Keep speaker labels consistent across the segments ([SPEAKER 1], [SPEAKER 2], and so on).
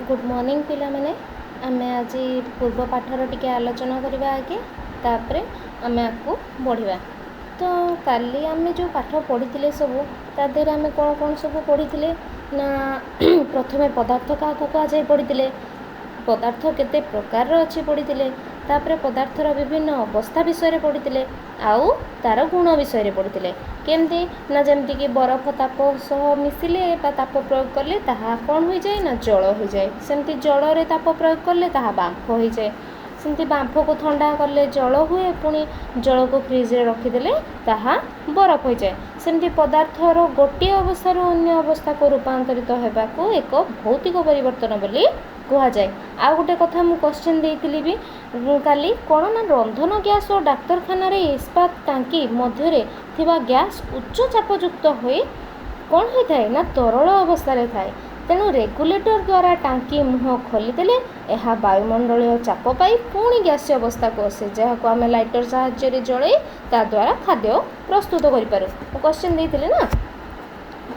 [SPEAKER 1] Good morning पिला माने आमे आज पूर्व पाठर टिके आलोचना करबा आगे तापरे आमे आकु बढ़िबा। तो काली आमे जो पाठ पढ़ी सब तादेर आमे कौन कौन सब पढ़ी ना प्रथमे पदार्थ क्या कहुए पढ़ी पदार्थ केते प्रकार अच्छी पढ़ी तापरे पदार्थर विभिन्न अवस्था विषय पढ़ी आउ तार गुण विषय पढ़ी केमती ना जमती कि बरफ ताप सह मिसिले ताप प्रयोग कले ताहा कौन हो जाए ना जल हो जाए। सेमती जल रे ताप प्रयोग कले ताहा बांफ हो जाए। सेमती बांफ को ठंडा कले जल हुए पुणी जल को फ्रिज रे रखीदेले ताहा बरफ हो जाए। सेमती पदार्थर गोटे अवस्था अन्य अवस्था को रूपांतरित होगाकू एक भौतिक परिवर्तन बोली कह जाए। आ गोटे कथा मु क्वेश्चन देइथिली भी काली कौन ना रंधन गैस और डाक्तरखाना रे इस्पात टांकी मध्य थिबा गैस उच्च चापयुक्त होई कौन होता है ना तरल अवस्था रे थाए। तेणु रेगुलेटर द्वारा टांकी मुह खोलीदेले यह वायुमंडलीय चाप पाई पुणी गैस अवस्था को आसे जहाँ आम लाइटर साहाय्य जड़े ता द्वारा खाद्य प्रस्तुत करूँ। क्वेश्चन देइथिले ना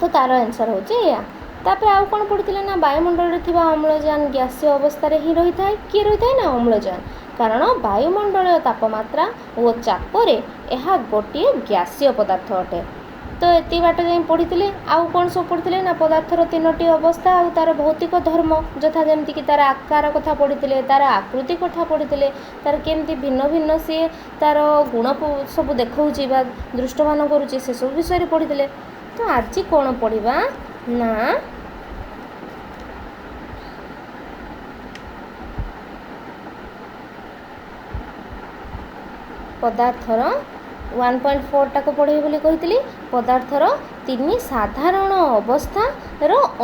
[SPEAKER 1] तो तार आंसर होचे या। तापर आउ कौन पढ़ी ना वायुमंडल में थिबा अम्लजान गैसीय अवस्था ही रही था किए रही था ना अम्लजान कारण वायुमंडल तापमात्रा और चापरे यह गोटे गैसीय पदार्थ अटे। तो ये बाट जाए पढ़ी आउ कौन सब पढ़ी ना पदार्थर तीनोटी अवस्था और तार भौतिक धर्म यथा जमती कि तार आकार कथा पढ़ी तार आकृति कथा पढ़ी तार केमती भिन्न भिन्न सी तार गुण सब देखा दृष्टमान करुँचे से सब विषय पढ़ी। तो आज कौन पढ़ा ना पदार्थर 1.4 टाक पढ़े बोली कही पदार्थर तीन साधारण अवस्था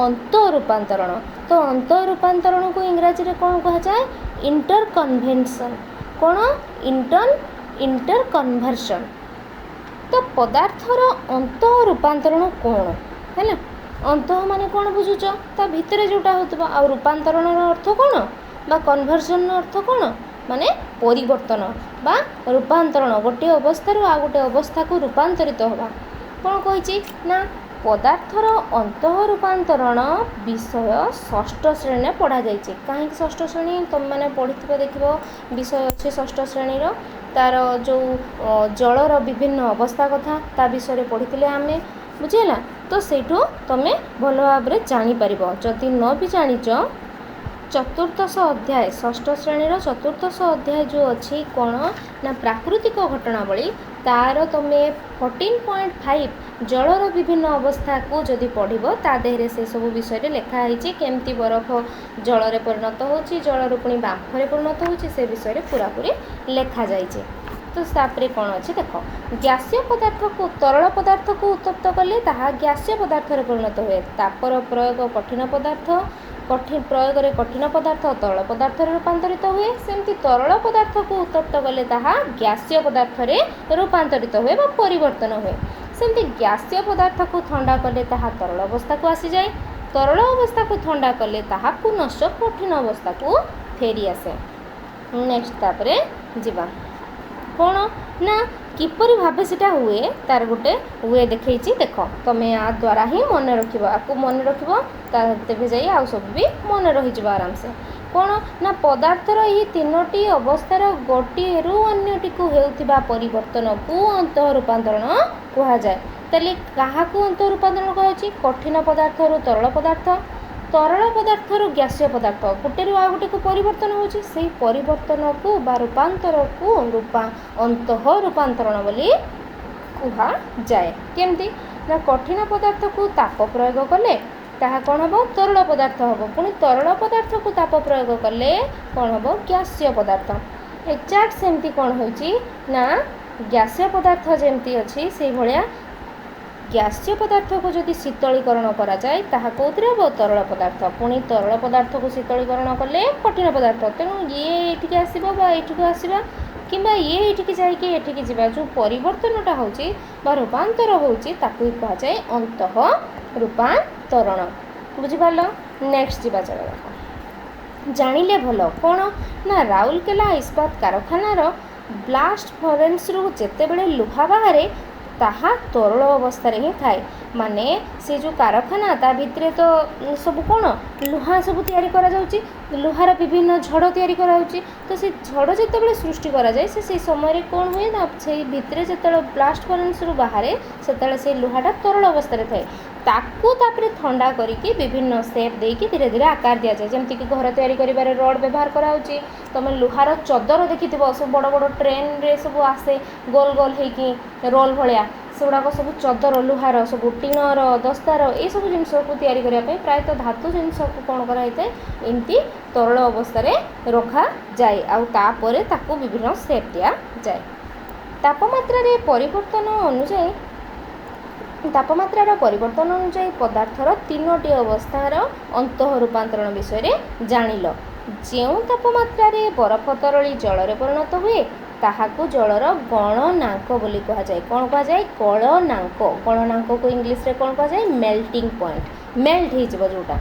[SPEAKER 1] अंत रूपांतरण। तो अंत रूपांतरण को इंग्राजी रे कौन कहा जाए इंटर कन्वेंशन कौन इंटर कन्वर्शन। तो पदार्थर अंत रूपांतरण कौन है अंत माने कौन बुझुच ता भितर जोटा होतबा आ रूपांतरण अर्थ कौन बा कन्वर्जन अर्थ कौन माने परिवर्तन बा रूपांतरण गोटे अवस्था आ गोटे अवस्था को रूपांतरित होगा कौन कही ना पदार्थर अंत रूपांतरण विषय षष्ठ श्रेणी पढ़ा जाइए। कहीं षष्ठ श्रेणी तुम मैंने पढ़ी देख विषय अच्छे षष्ठ श्रेणी तार जो जलर विभिन्न अवस्था कथा ता विषय पढ़ी आमे बुझेगा। तो सेठू तुम भल भाव जापर जदि न भी जाच चतुर्दश अध्याय षष्ठ श्रेणी चतुर्दश अध्याय जो अच्छी कौन ना प्राकृतिक घटनावली तार तुम 14.5 जलर विभिन्न अवस्था को जदि पढ़ ता देहरे से सब विषय लिखाई केमती बरफ जल रे परिणत होची जलर पुणी बांफरे परिणत होची से विषय पूरापूरी लिखा जाइए। तो तापरे कौन अच्छे देख गैसीय पदार्थ को तरल पदार्थ को उत्तप्त कले ताहा गैसीय पदार्थ परिणत हुए। तापर प्रयोग कठिन पदार्थ प्रयोग रे कठिन पदार्थ तरल पदार्थ रूपांतरित हुए। सेमती तरल पदार्थ को उत्तप्त कले ताहा गैसीय पदार्थ रूपांतरित हुए बा परिवर्तन हुए। सेमती गैसीय पदार्थ को ठंडा कले ताहा तरल अवस्था को आसी जाए। तरल अवस्था को ठंडा कले ताहा पुनश्च कठिन अवस्था को फेरी आसे। नेक्स्ट तापरे जीवा कौन ना किपरि भाव से हुए तार गोटे वे देखी देख तुम या द्वारा ही मन रख आपको मन रख तेज जा आउ सब भी मन रही आराम से कौन ना पदार्थर ये तीनोटी अवस्थार गोटे रु अन्यटी को होता परिवर्तन को अंत रूपांतरण कह जाए। ताले क्या अंत रूपांतरण कहे कठिन पदार्थ रु तरल पदार्थ तरल पदार्थ रु गैसीय पदार्थ गोटे रु आ गोटे को परिवर्तन होची से परिवर्तन को बा रूपांतर को अंत रूपांतरण बोली कहा जाए। केमती ना कठिन पदार्थ को ताप प्रयोग कले ताहा कौन हम तरल पदार्थ हम पुणी तरल पदार्थ को ताप प्रयोग कले कौन हम गैसीय पदार्थ। एक्जाक्ट सेमती कौन होची ना गैसीय पदार्थ जेमती अच्छी से भाया गैसीय पदार्थ को जदि शीतलीकरण करा जाए ताहा कौथिरे हम तरल पदार्थ पुणी तरल पदार्थ को शीतलीकरण कले कठिन पदार्थ। तेणु ये ये आसो ये आसवा कि ये ये जाकि जा जो परिवर्तनटा होची बा रूपांतर होची ताकू कह जाए अंत रूपांतरण। बुझिपाल नेक्स्ट जीवा चल जानिले भल कौन ना राउरकेला इस्पात कारखानार ब्लास्ट फरेन्स रु जेतेबेले लुहा बाहरे ତାହା ତରଳ ଅବସ୍ଥାରେ ହିଁ ଥାଏ। ମାନେ ସେ ଯେଉଁ କାରଖାନା ତା ଭିତରେ ତ ସବୁ କ'ଣ ଲୁହା ସବୁ ତିଆରି କରାଯାଉଛି, ଲୁହାର ବିଭିନ୍ନ ଝଡ଼ ତିଆରି କରାଯାଉଛି। ତ ସେ ଝଡ଼ ଯେତେବେଳେ ସୃଷ୍ଟି କରାଯାଏ ସେଇ ସମୟରେ କ'ଣ ହୁଏ ନା ସେଇ ଭିତରେ ଯେତେବେଳେ ବ୍ଲାଷ୍ଟ ଫର୍ନେସ୍ରୁ ବାହାରେ ସେତେବେଳେ ସେଇ ଲୁହାଟା ତରଳ ଅବସ୍ଥାରେ ଥାଏ। ତାକୁ ତାପରେ ଥଣ୍ଡା କରିକି ବିଭିନ୍ନ ସେପ୍ ଦେଇକି ଧୀରେ ଧୀରେ ଆକାର ଦିଆଯାଏ। ଯେମିତିକି ଘର ତିଆରି କରିବାରେ ରଡ଼୍ ବ୍ୟବହାର କରାହେଉଛି। ତୁମେ ଲୁହାର ଚଦର ଦେଖିଥିବ, ସବୁ ବଡ଼ ବଡ଼ ଟ୍ରେନ୍ରେ ସବୁ ଆସେ ଗୋଲ ଗୋଲ ହେଇକି ରୋଲ୍ ଭଳିଆ, ସେଗୁଡ଼ାକ ସବୁ ଚଦର ଲୁହାର, ସବୁ ଟିଣର ଦସ୍ତାର ଏଇସବୁ ଜିନିଷକୁ ତିଆରି କରିବା ପାଇଁ ପ୍ରାୟତଃ ଧାତୁ ଜିନିଷକୁ କ'ଣ କରାଯାଇଥାଏ, ଏମିତି ତରଳ ଅବସ୍ଥାରେ ରଖାଯାଏ। ଆଉ ତାପରେ ତାକୁ ବିଭିନ୍ନ ସେପ୍ ଦିଆଯାଏ। ତାପମାତ୍ରାର ପରିବର୍ତ୍ତନ ଅନୁଯାୟୀ ପଦାର୍ଥର 3ଟି ଅବସ୍ଥାର ଅନ୍ତଃ ରୂପାନ୍ତରଣ ବିଷୟରେ ଜାଣିଲ। ଯେଉଁ ତାପମାତ୍ରାରେ ବରଫ ତରଳି ଜଳରେ ପରିଣତ ହୁଏ ତାହାକୁ ଜଳର ଗଳନାଙ୍କ ବୋଲି କୁହାଯାଏ। କ'ଣ କୁହାଯାଏ? ଗଳନାଙ୍କ। ଗଳନାଙ୍କକୁ ଇଂଲିଶରେ କ'ଣ କୁହାଯାଏ? Melting point. ମେଲ୍ଟ ହେଇଯିବ ଯେଉଁଟା,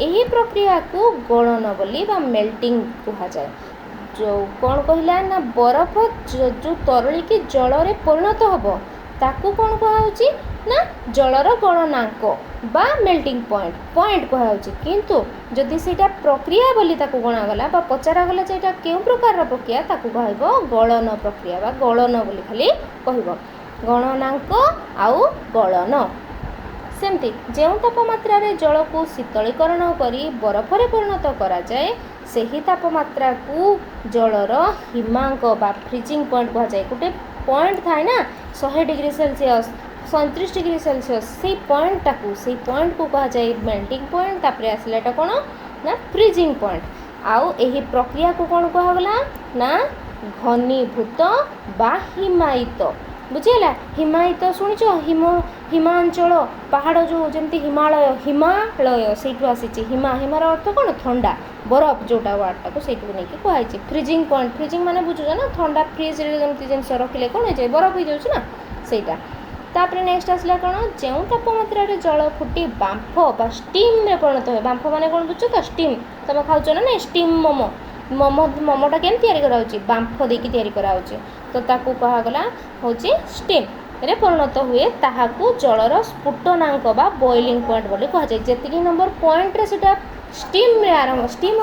[SPEAKER 1] ଏହି ପ୍ରକ୍ରିୟାକୁ ଗଳନ ବୋଲି ବା ମେଲ୍ଟିଂ କୁହାଯାଏ। ଯେଉଁ କ'ଣ କହିଲା ନା ବରଫ ଯେଉଁ ତରଳିକି ଜଳରେ ପରିଣତ ହେବ ତାକୁ କ'ଣ କୁହାହେଉଛି ନା ଜଳର ଗଳନାଙ୍କ ବା ମେଲ୍ଟିଂ ପଏଣ୍ଟ କୁହାଯାଉଛି। କିନ୍ତୁ ଯଦି ସେଇଟା ପ୍ରକ୍ରିୟା ବୋଲି ତାକୁ ଗଣାଗଲା ବା ପଚରାଗଲା ଯେ ଏଇଟା କେଉଁ ପ୍ରକାରର ପ୍ରକ୍ରିୟା ତାକୁ କହିବ ଗଳନ ପ୍ରକ୍ରିୟା ବା ଗଳନ ବୋଲି ଖାଲି କହିବ। ଗଳନାଙ୍କ ଆଉ ଗଳନ। ସେମିତି ଯେଉଁ ତାପମାତ୍ରାରେ ଜଳକୁ ଶୀତଳୀକରଣ କରି ବରଫରେ ପରିଣତ କରାଯାଏ ସେହି ତାପମାତ୍ରାକୁ ଜଳର ହିମାଙ୍କ ବା ଫ୍ରିଜିଂ ପଏଣ୍ଟ କୁହାଯାଏ। ଗୋଟେ ପଏଣ୍ଟ ଥାଏ ନା 100 ଡିଗ୍ରୀ ସେଲସିୟସ୍ 37 ଡିଗ୍ରୀ ସେଲସିୟସ୍, ସେଇ ପଏଣ୍ଟକୁ କୁହାଯାଏ ମେଲ୍ଟିଂ ପଏଣ୍ଟ। ତାପରେ ଆସିଲା ଏଇଟା କ'ଣ ନା ଫ୍ରିଜିଂ ପଏଣ୍ଟ। ଆଉ ଏହି ପ୍ରକ୍ରିୟାକୁ କ'ଣ କୁହାଗଲା ନା ଘନୀଭୂତ ବା ହିମାୟିତ। ବୁଝିହେଲା? ହିମାୟିତ ଶୁଣିଛ? ହିମାଞ୍ଚଳ ପାହାଡ଼ ଯେଉଁ ଯେମିତି ହିମାଳୟ ସେଇଠୁ ଆସିଛି। ହିମାର ଅର୍ଥ କ'ଣ? ଥଣ୍ଡା, ବରଫ ଯେଉଁଟା ୱାର୍ଡ଼ଟାକୁ ସେଇଠୁ ନେଇକି କୁହାଯାଇଛି। ଫ୍ରିଜିଂ ପଏଣ୍ଟ, ଫ୍ରିଜିଂ ମାନେ ବୁଝୁଛ ନା ଥଣ୍ଡା, ଫ୍ରିଜରେ ଯେମିତି ଜିନିଷ ରଖିଲେ କ'ଣ ହେଇଯାଏ ବରଫ ହେଇଯାଉଛି ନା ସେଇଟା। ତାପରେ ନେକ୍ସଟ ଆସିଲା କ'ଣ? ଯେଉଁ ତାପମାତ୍ରାରେ ଜଳ ଫୁଟି ବାମ୍ଫ ବା ଷ୍ଟିମ୍ରେ ପରିଣତ ହୁଏ। ବାମ୍ଫ ମାନେ କ'ଣ ବୁଝୁଛ ତ? ଷ୍ଟିମ୍। ତୁମେ ଖାଉଛ ନା ନାଇଁ ଷ୍ଟିମ୍ ମୋମୋଟା କେମିତି ତିଆରି କରାହେଉଛି? ବାମ୍ଫ ଦେଇକି ତିଆରି କରାହେଉଛି। ତ ତାକୁ କୁହାଗଲା ହେଉଛି ଷ୍ଟିମ୍ରେ ପରିଣତ ହୁଏ। ତାହାକୁ ଜଳର ସ୍ଫୁଟନାଙ୍କ ବା ବଏଲିଂ ପଏଣ୍ଟ ବୋଲି କୁହାଯାଏ। ଯେତିକି ନମ୍ବର ପଏଣ୍ଟରେ ସେଇଟା ଷ୍ଟିମ୍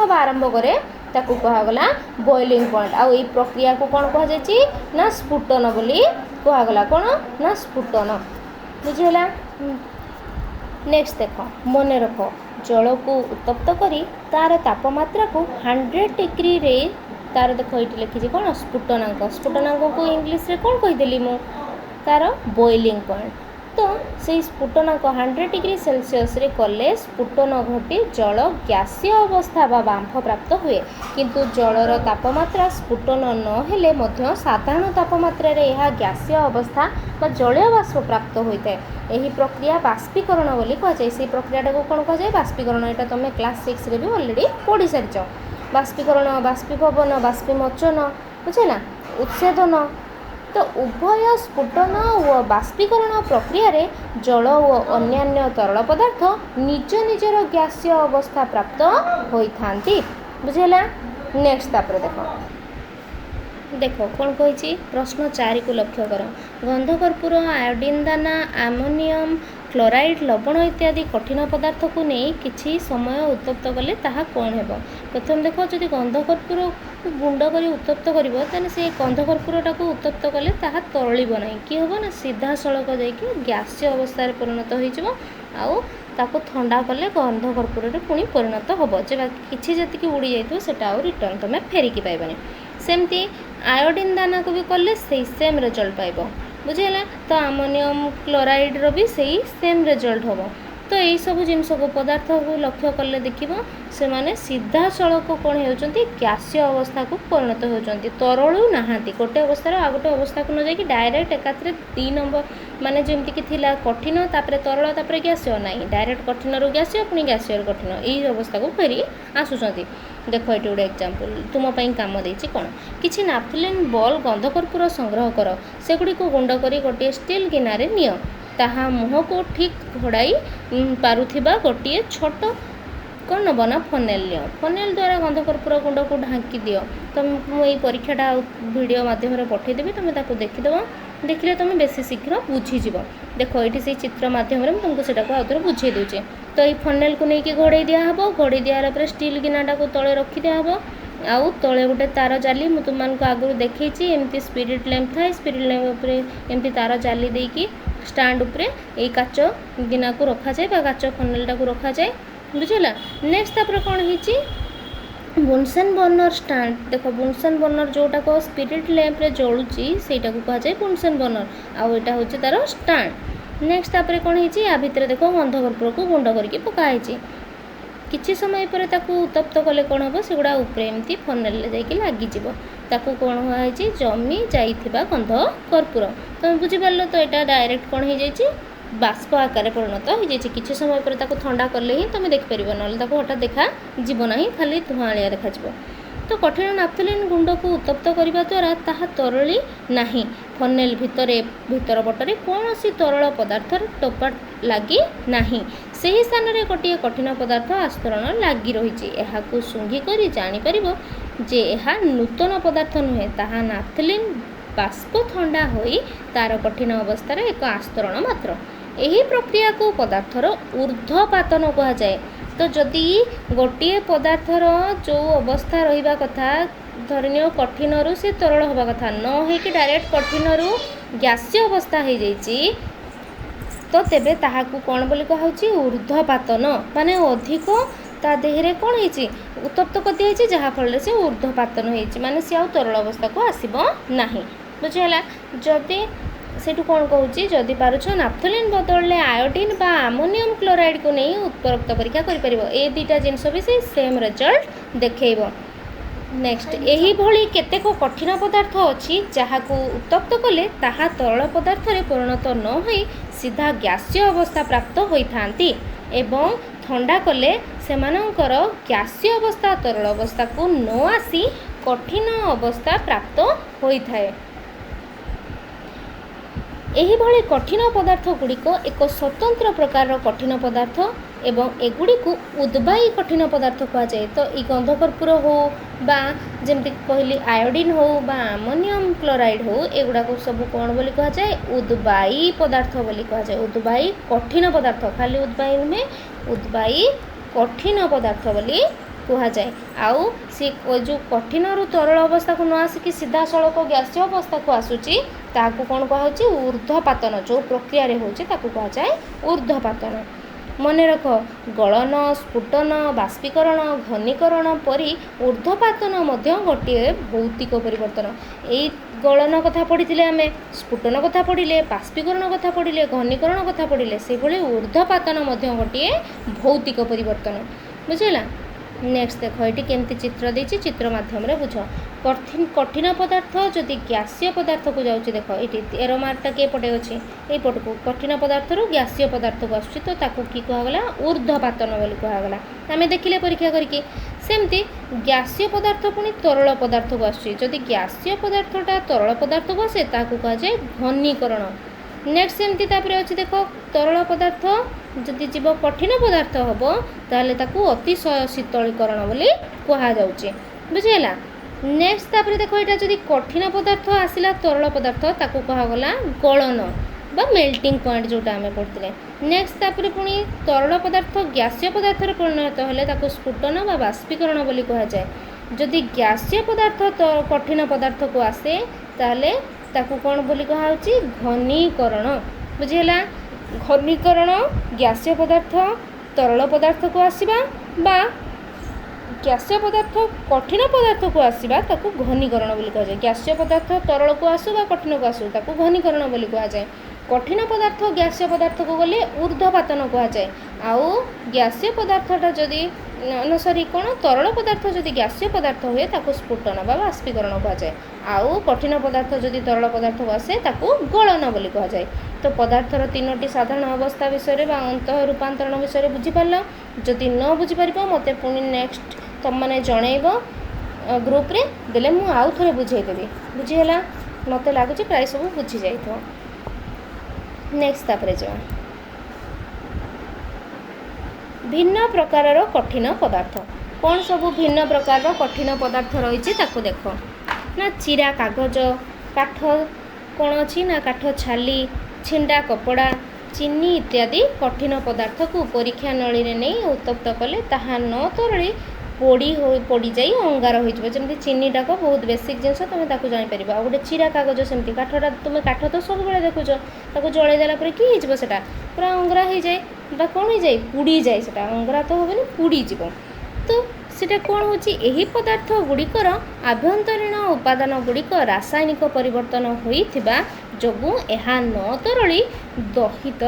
[SPEAKER 1] ହେବା ଆରମ୍ଭ କରେ ତାକୁ କୁହାଗଲା ବଏଲିଂ ପଏଣ୍ଟ। ଆଉ ଏଇ ପ୍ରକ୍ରିୟାକୁ କ'ଣ କୁହାଯାଇଛି ନା ସ୍ଫୁଟନ ବୋଲି କୁହାଗଲା। କ'ଣ ନା ସ୍ଫୁଟନ। ବୁଝିହେଲା? ନେକ୍ସଟ ଦେଖ, ମନେ ରଖ, ଜଳକୁ ଉତ୍ତପ୍ତ କରି ତା'ର ତାପମାତ୍ରାକୁ 100 ଡିଗ୍ରୀରେ ତା'ର ଦେଖ ଏଇଠି ଲେଖିଛି କ'ଣ ସ୍ଫୁଟନାଙ୍କକୁ ଇଂଲିଶରେ କ'ଣ କହିଦେଲି ମୁଁ? ତା'ର ବଏଲିଂ ପଏଣ୍ଟ। ତ ସେଇ ସ୍ଫୁଟନାଙ୍କ 100 ଡିଗ୍ରୀ ସେଲସିୟସ୍ରେ କଲେ ସ୍ଫୁଟନ ଘଟି ଜଳ ଗ୍ୟାସୀୟ ଅବସ୍ଥା ବା ବାମ୍ଫ ପ୍ରାପ୍ତ ହୁଏ। କିନ୍ତୁ ଜଳର ତାପମାତ୍ରା ସ୍ଫୁଟନ ନ ହେଲେ ମଧ୍ୟ ସାଧାରଣ ତାପମାତ୍ରାରେ ଏହା ଗ୍ୟାସୀୟ ଅବସ୍ଥା ବା ଜଳୀୟ ବାଷ୍ପ ପ୍ରାପ୍ତ ହୋଇଥାଏ। ଏହି ପ୍ରକ୍ରିୟା ବାଷ୍ପୀକରଣ ବୋଲି କୁହାଯାଏ। ସେହି ପ୍ରକ୍ରିୟାଟାକୁ କ'ଣ କୁହାଯାଏ? ବାଷ୍ପୀକରଣ। ଏଇଟା ତୁମେ କ୍ଲାସ୍ 6ରେ ବି ଅଲରେଡ଼ି ପଢ଼ି ସାରିଛ। ବାଷ୍ପୀକରଣ, ବାଷ୍ପୀଭବନ, ବାଷ୍ପୀମୋଚନ, ବୁଝିଲା, ଉତ୍ସେଦନ। ତ ଉଭୟ ସ୍ଫୁଟନ ଓ ବାଷ୍ପୀକରଣ ପ୍ରକ୍ରିୟାରେ ଜଳ ଓ ଅନ୍ୟାନ୍ୟ ତରଳ ପଦାର୍ଥ ନିଜର ଗ୍ୟାସୀୟ ଅବସ୍ଥା ପ୍ରାପ୍ତ ହୋଇଥାନ୍ତି। ବୁଝିହେଲା? ନେକ୍ସଟ ତାପରେ ଦେଖ କ'ଣ କହିଛି? ପ୍ରଶ୍ନ 4କୁ ଲକ୍ଷ୍ୟ କର। ଗନ୍ଧକର୍ପୂର, ଆୟୋଡିନ ଦାନା, ଆମୋନିୟମ କ୍ଲୋରାଇଡ୍, ଲବଣ ଇତ୍ୟାଦି କଠିନ ପଦାର୍ଥକୁ ନେଇ କିଛି ସମୟ ଉତ୍ତପ୍ତ କଲେ ତାହା କ'ଣ ହେବ? ପ୍ରଥମେ ଦେଖ, ଯଦି ଗନ୍ଧକର୍ପୂରକୁ ଗୁଣ୍ଡ କରି ଉତ୍ତପ୍ତ କରିବ ତାହେଲେ ସେ ଗନ୍ଧକର୍ପୂରଟାକୁ ଉତ୍ତପ୍ତ କଲେ ତାହା ତରଳିବ ନାହିଁ। କି ହେବ ନା ସିଧାସଳଖ ଯାଇକି ଗ୍ୟାସୀୟ ଅବସ୍ଥାରେ ପରିଣତ ହୋଇଯିବ। ଆଉ ତାକୁ ଥଣ୍ଡା କଲେ ଗନ୍ଧକର୍ପୂରରେ ପୁଣି ପରିଣତ ହେବ। ଯେ କିଛି ଯେତିକି ଉଡ଼ି ଯାଇଥିବ ସେଟା ଆଉ ରିଟର୍ନ ତୁମେ ଫେରିକି ପାଇବନି। ସେମିତି ଆୟୋଡିନ ଦାନାକୁ ବି କଲେ ସେଇ ସେମ୍ ରେଜଲ୍ଟ ପାଇବ। ବୁଝିହେଲା? ତ ଆମୋନିୟମ କ୍ଲୋରାଇଡ଼୍ର ବି ସେଇ ସେମ୍ ରେଜଲ୍ଟ ହେବ। ତ ଏଇସବୁ ଜିନିଷକୁ ପଦାର୍ଥକୁ ଲକ୍ଷ୍ୟ କଲେ ଦେଖିବ ସେମାନେ ସିଧାସଳଖ କ'ଣ ହେଉଛନ୍ତି? ଗ୍ୟାସୀୟ ଅବସ୍ଥାକୁ ପରିଣତ ହେଉଛନ୍ତି, ତରଳୁ ନାହାନ୍ତି। ଗୋଟେ ଅବସ୍ଥାରୁ ଆଉ ଗୋଟେ ଅବସ୍ଥାକୁ ନ ଯାଇକି ଡାଇରେକ୍ଟ ଏକାଥରେ 2 ନମ୍ବର ମାନେ ଯେମିତିକି ଥିଲା କଠିନ ତାପରେ ତରଳ ତାପରେ ଗ୍ୟାସୀୟ, ନାହିଁ ଡାଇରେକ୍ଟ କଠିନରୁ ଗ୍ୟାସୀୟ ପୁଣି ଗ୍ୟାସୀୟରୁ କଠିନ ଏଇ ଅବସ୍ଥାକୁ ଫେରି ଆସୁଛନ୍ତି। ଦେଖ ଏଠି ଗୋଟେ ଏକ୍ଜାମ୍ପଲ୍ ତୁମ ପାଇଁ କାମ ଦେଇଛି। କ'ଣ? କିଛି ନାଫ୍ଥଲିନ୍ ବଲ୍ ଗନ୍ଧକର୍ପୂର ସଂଗ୍ରହ କର। ସେଗୁଡ଼ିକୁ ଗୁଣ୍ଡ କରି ଗୋଟିଏ ଷ୍ଟିଲ୍ ଗିନାରେ ନିଅ। ତାହା ମୁହଁକୁ ଠିକ୍ ଘୋଡ଼ାଇ ପାରୁଥିବା ଗୋଟିଏ ଛୋଟ କ'ଣ ନେବ ନା ଫନେଲ୍ ନିଅ। ଫନେଲ୍ ଦ୍ୱାରା ଗନ୍ଧକର୍ପୂର ଗୁଣ୍ଡକୁ ଢାଙ୍କି ଦିଅ। ମୁଁ ଏଇ ପରୀକ୍ଷାଟା ଭିଡ଼ିଓ ମାଧ୍ୟମରେ ପଠାଇଦେବି, ତୁମେ ତାକୁ ଦେଖିଦେବ। देखिले तुम बेसी शीघ्र बुझीज देख ये से चित्र मध्यम तुमको सेटा को आउथरे बुझे दूचे तो ये फनेल को लेकिन घोड़े दिहब घोड़े दिहर पर स्टील गिनाटा को तले रखी दिहब आउ तले गोटे तार जाली मुझे तुमको आगुरी देखी एमती स्पिरिट लैंप थाए स्पिरिट लैंप एमती तार जाली देकी स्टैंड उपरे ये काच गिना को रखा जाए काच फनेलटा को रखा जाए बुझेगा। नेक्स्ट तापर कौन होती बुनसेन बर्नर स्टैंड देख बुनसेन बर्नर जोटा को स्पिरिट लैंप रे जलुची सेटा को कहा जाए बुनसेन बर्नर आउ एटा होची तार स्टैंड। नेक्स्ट तापर कौन होती या भितर देख गंधकर्पूर को गुंड करके पकाई किछि समय पर ताकू उत्तप्त कले कौन हम से गुड़ा उपरे एमती फनेल जाकि लगिज ताकू कौन हुई जमी जाइथिबा गंध कर्पूर तुम बुझीपार तो यहाँ डायरेक्ट कौन हो जाए बाष्प आकार परिणत हो जाए किछि समय पर ताकू ठंडा कले ही तुम देखिपर ना हठात देखा जीवन ना खाली धुआलिया देखा तो कठिन नाफ्थलीन गुंड को उत्तप्त करने द्वारा ताहा तरली नहीं फनेल भीतर पटरे कौन सी तरल पदार्थ टोपा लगी नहीं सही स्थान में गोटे कठिन पदार्थ आस्तरण लगी रही है शुंघिक जापर जे यह नूतन पदार्थ नुहे ताहा नाफ्थलीन बाष्प ठंडा होई तार कठिन अवस्था एक आस्तरण मात्र यही प्रक्रिया को पदार्थर ऊर्ध्वपातन कहा जाए। तो जदि गोटे पदार्थर जो अवस्था रहिबा कथा धरनीय कठिन रु से तरल हवा कथा न हो कि डायरेक्ट कठिन रु गैसीय अवस्था हो जाइए तो तेबे ताहाकू कौन बोली कहुची ऊर्ध्वपातन माने अधिक ता देहरे कौन होती उत्तप्त कर दी जहाँफल से ऊर्ध्वपातन होती माने सी आ तरल अवस्था को आसब नहीं बुझीगला। जदि सेठू कौन कहूँ जदि पारुछ नाफ्थलीन बदल आयोडीन बा आमोनियम क्लोराइड को नहीं उत्परक्त परीक्षा कर ए दुईटा जिनस भी से सेम रिजल्ट देखैब। नेक्स्ट यही भली केतेक कठिन पदार्थ अच्छी जहाँ को उत्तप्त कले ताहा तरल पदार्थ रे परिणत न होई सीधा गैसीय अवस्था प्राप्त होइथांती एवं ठंडा कले सेमानंकर गैसीय अवस्था तरल अवस्था को न आसी कठिन अवस्था प्राप्त होइथाए। एही भली कठिन पदार्थ गुड़िक एक स्वतंत्र प्रकार कठिन पदार्थ एवं एगुड़ी को उद्बायी कठिन पदार्थ कहा जाए। तो ये गंधकर्पूर हो बा जमती कहली आयोडीन हो बा आमोनियम क्लोराइड हो एगुड़ा को सब कौन बोली कहा जाए उद्बायी पदार्थ बोली कहा जाए। उद्बायी कठिन पदार्थ खाली उद्बायी नुहे उद्बायी कठिन पदार्थ बोली कहा जाए। आउ सी जो कठिन रु तरल अवस्था को न आसिकी सीधा सड़क गैसीय अवस्था को आसूची ताकू कौन कहुची ऊर्ध्वपातन जो प्रक्रिया रे होची ताकू कहा जाए ऊर्ध्वपातन। मन रख गलन स्फुटन बाष्पीकरण घनीकरण परी ऊर्ध्वपातन मध्य गोटे भौतिक परिवर्तन। यही गलन कथा पढ़ी आम स्फुटन कथा पढ़िले बाष्पीकरण कथा पढ़िले घनीकरण कथा पढ़िले से ऊर्ध्वपातन मध्य गोटे भौतिक परिवर्तन बुझेगा। नेक्स्ट देख ये केमती चित्र देती चित्र माध्यम बुझ कठिन पदार्थ जदि गैसीय पदार्थ को जाऊँगी देख ये एरो मार्कटा के पटे अच्छे यपट को कठिन पदार्थ रु गैसीय पदार्थ को आसूँ तो ताकू कि कहगला ऊर्ध्वपातन बोली कहगला आम देखिले परीक्षा करके सेमती गैसीय पदार्थ पुणी तरल पदार्थ को आसूँ जदि गैसीय पदार्थटा तरल पदार्थ को आसे ताकू कहा जाए घनीकरण। नेक्स्ट सेमती तापर अच्छी देख तरल पदार्थ जदि जीव कठिन पदार्थ हम ताहले ताकू अतिशय शीतलीकरण बोली कहा जाउची बुझेला। नेक्स्ट तापर देख यहाँ जदि कठिन पदार्थ आसिला तरल पदार्थ ताकू कहगला गलन बा मेल्टिंग पॉइंट जोटा आम पढ़ते। नेक्स्ट तापर पुणी तरल पदार्थ गैसीय पदार्थ परिणत हेले ताकू स्फुटन बा बाष्पीकरण बोली कहा जाए। जदि गैसीय पदार्थ कठिन पदार्थ को आसे ताहले ताकू कौन बोली कहुची घनीकरण बुझेला। घनीकरण गैसीय पदार्थ तरल पदार्थ को आसवा बा गैसीय पदार्थ कठिन पदार्थ को आसवा ताकू घनीकरण बोली कहा जाए। गैसीय पदार्थ तरल को आसू बा कठिन को आसू ताकू घनीकरण बोली कहा जाए। कठिन पदार्थ गैसीय पदार्थ को गले ऊर्ध्वपातन कहा जाए। आउ गैसीय पदार्थटा जदि सॉरी कौन तरल पदार्थ जदि गैसीय पदार्थ हुए ताकू स्फुटन बा बाष्पीकरण कहा जाए। आउ कठिन पदार्थ जदि तरल पदार्थ को आसे ताकू गलन बोली कहा जाए। तो पदार्थर तीनोटी साधारण अवस्था विषय बा अंत रूपांतरण विषय बुझीपार जदि न बुझीपार मत पुणी नेक्स्ट तुम मैंने जनइब ग्रुप रे देले मु आउ थोड़े बुझेदेवी बुझीगला। मत लगुच प्राय सब बुझी जाइथो। नेक्स्ट तापर जा भिन्न प्रकार कठिन पदार्थ कौन सब भिन्न प्रकार कठिन पदार्थ रही ताकू देख ना चिरा कागज काठ କ'ଣ ଅଛି ନା କାଠ ଛାଲି, ଛିଣ୍ଡା କପଡ଼ା, ଚିନି ଇତ୍ୟାଦି କଠିନ ପଦାର୍ଥକୁ ପରୀକ୍ଷା ନଳୀରେ ନେଇ ଉତ୍ତପ୍ତ କଲେ ତାହା ନ ତରଳି ପୋଡ଼ିଯାଇ ଅଙ୍ଗାର ହୋଇଯିବ। ଯେମିତି ଚିନିଟାକ ବହୁତ ବେସିକ୍ ଜିନିଷ, ତୁମେ ତାକୁ ଜାଣିପାରିବ। ଆଉ ଗୋଟେ ଚିରା କାଗଜ ସେମିତି, କାଠଟା ତୁମେ କାଠ ତ ସବୁବେଳେ ଦେଖୁଛ, ତାକୁ ଜଳେଇ ଦେଲା ପରେ କି ହେଇଯିବ, ସେଇଟା ପୁରା ଅଙ୍ଗରା ହେଇଯାଏ ବା କ'ଣ ହେଇଯାଏ, ପୋଡ଼ିଯାଏ। ସେଇଟା ଅଙ୍ଗରା ତ ହେବନି, ପୋଡ଼ିଯିବ। ତ ସେଟା କ'ଣ ହେଉଛି, ଏହି ପଦାର୍ଥ ଗୁଡ଼ିକର ଆଭ୍ୟନ୍ତରୀଣ ଉପାଦାନ ଗୁଡ଼ିକ ରାସାୟନିକ ପରିବର୍ତ୍ତନ ହୋଇଥିବା ଯୋଗୁଁ ଏହା ନ ତରଳି ଦହିତ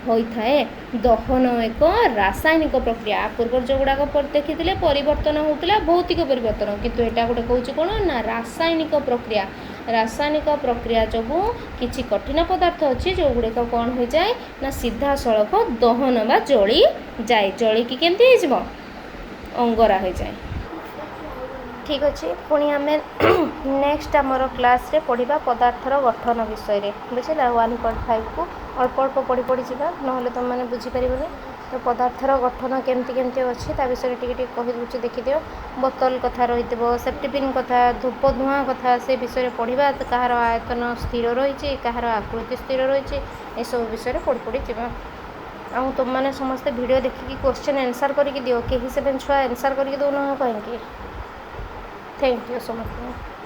[SPEAKER 1] ହୋଇଥାଏ। ଦହନ ଏକ ରାସାୟନିକ ପ୍ରକ୍ରିୟା। ପୂର୍ବରୁ ଯେଉଁଗୁଡ଼ାକ ଦେଖିଥିଲେ ପରିବର୍ତ୍ତନ ହେଉଥିଲା ଭୌତିକ ପରିବର୍ତ୍ତନ, କିନ୍ତୁ ଏଇଟା ଗୋଟେ କହୁଛି କ'ଣ ନା ରାସାୟନିକ ପ୍ରକ୍ରିୟା। ରାସାୟନିକ ପ୍ରକ୍ରିୟା ଯୋଗୁଁ କିଛି କଠିନ ପଦାର୍ଥ ଅଛି ଯେଉଁଗୁଡ଼ିକ କ'ଣ ହୋଇଯାଏ ନା ସିଧାସଳଖ ଦହନ ବା ଜଳିଯାଏ। ଜଳିକି କେମିତି ହେଇଯିବ, ଅଙ୍ଗରା ହୋଇଯାଏ। ଠିକ୍ ଅଛି, ପୁଣି ଆମେ ନେକ୍ସଟ ଆମର କ୍ଲାସ୍ରେ ପଢ଼ିବା ପଦାର୍ଥର ଗଠନ ବିଷୟରେ। ବୁଝିଲା, 1.5କୁ ଅଳ୍ପ ଅଳ୍ପ ପଢ଼ି ଯିବା, ନହେଲେ ତୁମେମାନେ ବୁଝିପାରିବନି। ତ ପଦାର୍ଥର ଗଠନ କେମିତି କେମିତି ଅଛି ତା ବିଷୟରେ ଟିକେ ଟିକେ କହିଦେଉଛି, ଦେଖିଦିଅ। ବୋତଲ କଥା ରହିଥିବ, ସେଫ୍ଟିପିନ୍ କଥା, ଧୂପ ଧୂଆଁ କଥା, ସେ ବିଷୟରେ ପଢ଼ିବା। କାହାର ଆୟତନ ସ୍ଥିର ରହିଛି, କାହାର ଆକୃତି ସ୍ଥିର ରହିଛି, ଏସବୁ ବିଷୟରେ ପଢ଼ି ଯିବା। ଆଉ ତୁମମାନେ ସମସ୍ତେ ଭିଡ଼ିଓ ଦେଖିକି କ୍ୱେଶ୍ଚନ୍ ଆନ୍ସର୍ କରିକି ଦିଅ। କେହି 7 ଛୁଆ ଆନ୍ସର୍ କରିକି ଦେଉନ କାହିଁକି? ଥ୍ୟାଙ୍କ ୟୁ ସମସ୍ତଙ୍କୁ।